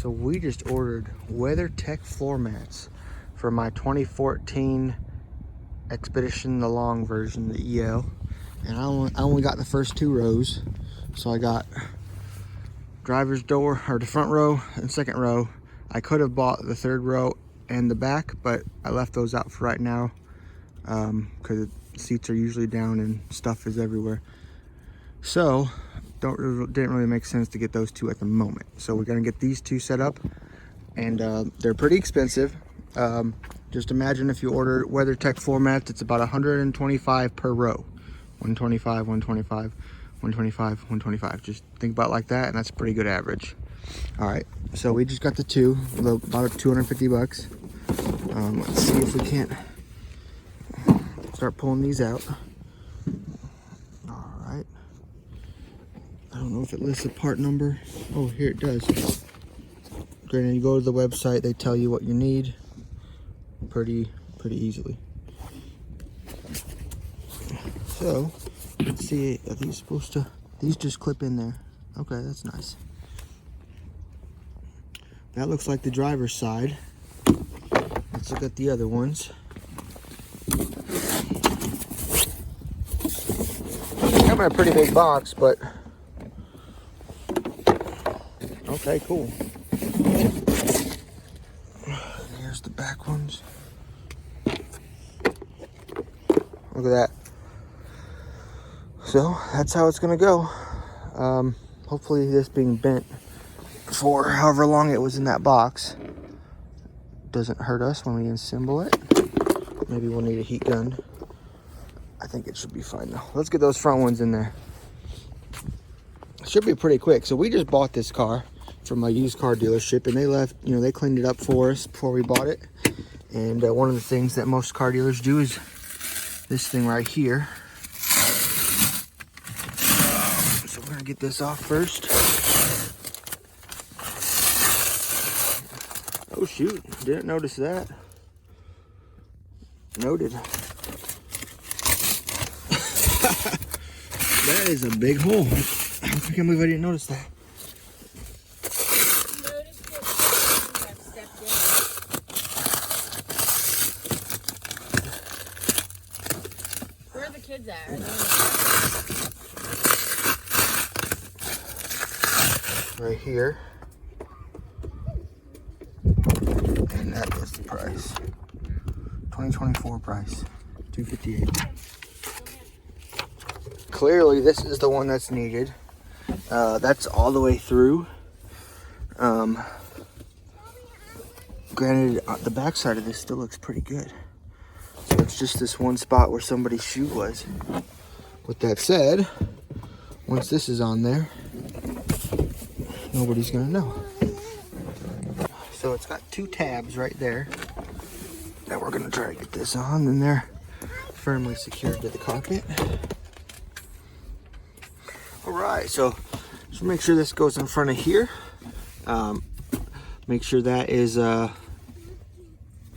So we just ordered Weathertech Floormats for my 2014 Expedition, the long version, the EL. And I only got the first 2 rows. So I got driver's door, or the front row and second row. I could have bought the 3rd row and the back, but I left those out for right now because the seats are usually down and stuff is everywhere. So didn't really make sense to get those 2 at the moment. So we're gonna get these 2 set up, and they're pretty expensive. Just imagine if you order WeatherTech Floormats, it's about 125 per row. 125, 125, 125, 125. Just think about it like that, and that's a pretty good average. All right, so we just got the 2, about 250 bucks. Let's see if we can't start pulling these out. All right. I don't know if it lists a part number. Oh, here it does. Granted, you go to the website, they tell you what you need pretty easily. So, let's see, are these supposed to, these just clip in there. Okay, that's nice. That looks like the driver's side. Let's look at the other ones. Come in a pretty big box, but okay, cool. Here's the back ones. Look at that. So that's how it's gonna go. Hopefully this being bent for however long it was in that box doesn't hurt us when we assemble it. Maybe we'll need a heat gun. I think it should be fine though. Let's get those front ones in there. It should be pretty quick. So we just bought this car from a used car dealership, and they left, you know, they cleaned it up for us before we bought it. And one of the things that most car dealers do is this thing right here. So we're gonna get this off first. Oh shoot, didn't notice that. Noted. That is a big hole. I can't believe I didn't notice that. Where are the kids at? Right here. And that was the price. 2024 price. $258. Clearly this is the one that's needed. That's all the way through. Granted, the back side of this still looks pretty good. So it's just this one spot where somebody's shoe was. With that said, once this is on there, nobody's gonna know. So it's got 2 tabs right there that we're gonna try to get this on, and they're firmly secured to the carpet. All right, so just make sure this goes in front of here. Make sure that is,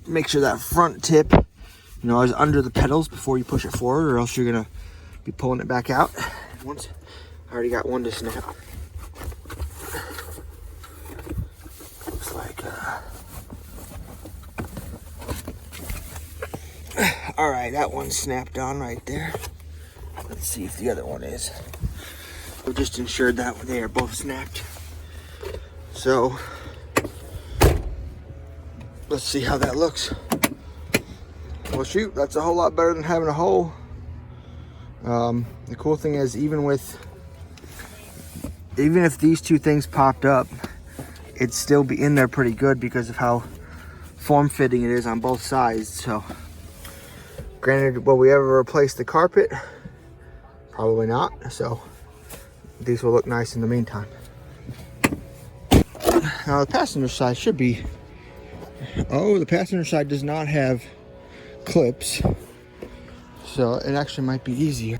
make sure that front tip, you know, is under the pedals before you push it forward, or else you're gonna be pulling it back out. Once, I already got one to snap. Looks like, all right, that one's snapped on right there. Let's see if the other one is. We just ensured that they are both snapped. So let's see how that looks. Well, shoot, that's a whole lot better than having a hole. The cool thing is, even if these 2 things popped up, it'd still be in there pretty good because of how form-fitting it is on both sides. So, granted, will we ever replace the carpet? Probably not. So these will look nice in the meantime. Now the passenger side should be, oh, the passenger side does not have clips, so it actually might be easier.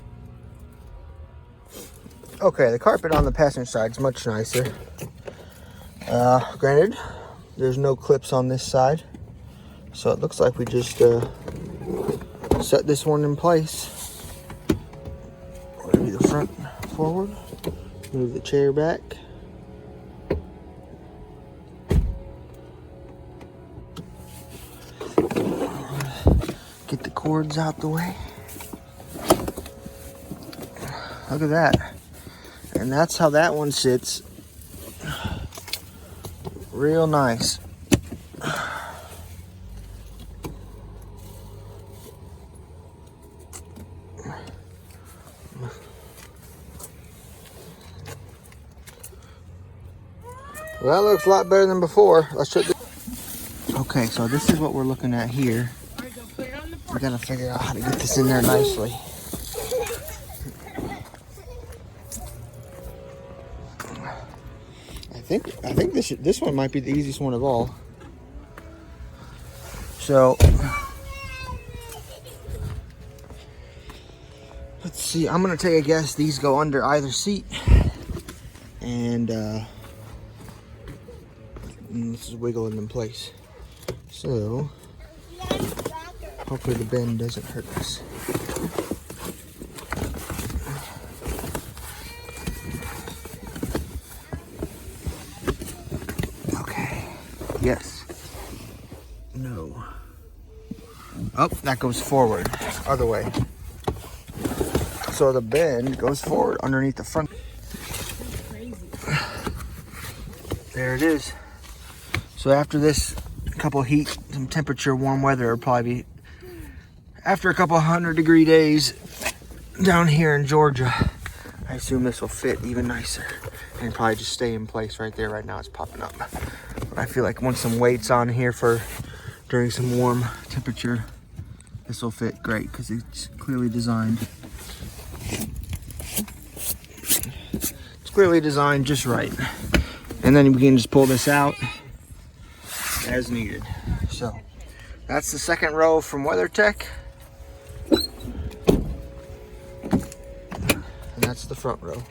Okay, the carpet on the passenger side is much nicer. Granted, there's no clips on this side, so it looks like we just set this one in place. Move the front forward, move the chair back. cords out the way. Look at that. And that's how that one sits. Real nice. Well, that looks a lot better than before. Let's check this. Okay, so this is what we're looking at here. We gotta figure out how to get this in there nicely. I think this one might be the easiest one of all. So let's see. I'm gonna take a guess. These go under either seat, and this is wiggling in place. So hopefully the bend doesn't hurt us. Okay. Yes. No. Oh, that goes forward. Other way. So the bend goes forward underneath the front. There it is. So after this couple heat, some temperature, warm weather, will probably be after a couple 100-degree days down here in Georgia. I assume this will fit even nicer and probably just stay in place right there. Right now it's popping up. But I feel like once some weight's on here for during some warm temperature, this will fit great because it's clearly designed. It's clearly designed just right. And then we can just pull this out as needed. So that's the second row from WeatherTech. And that's the front row.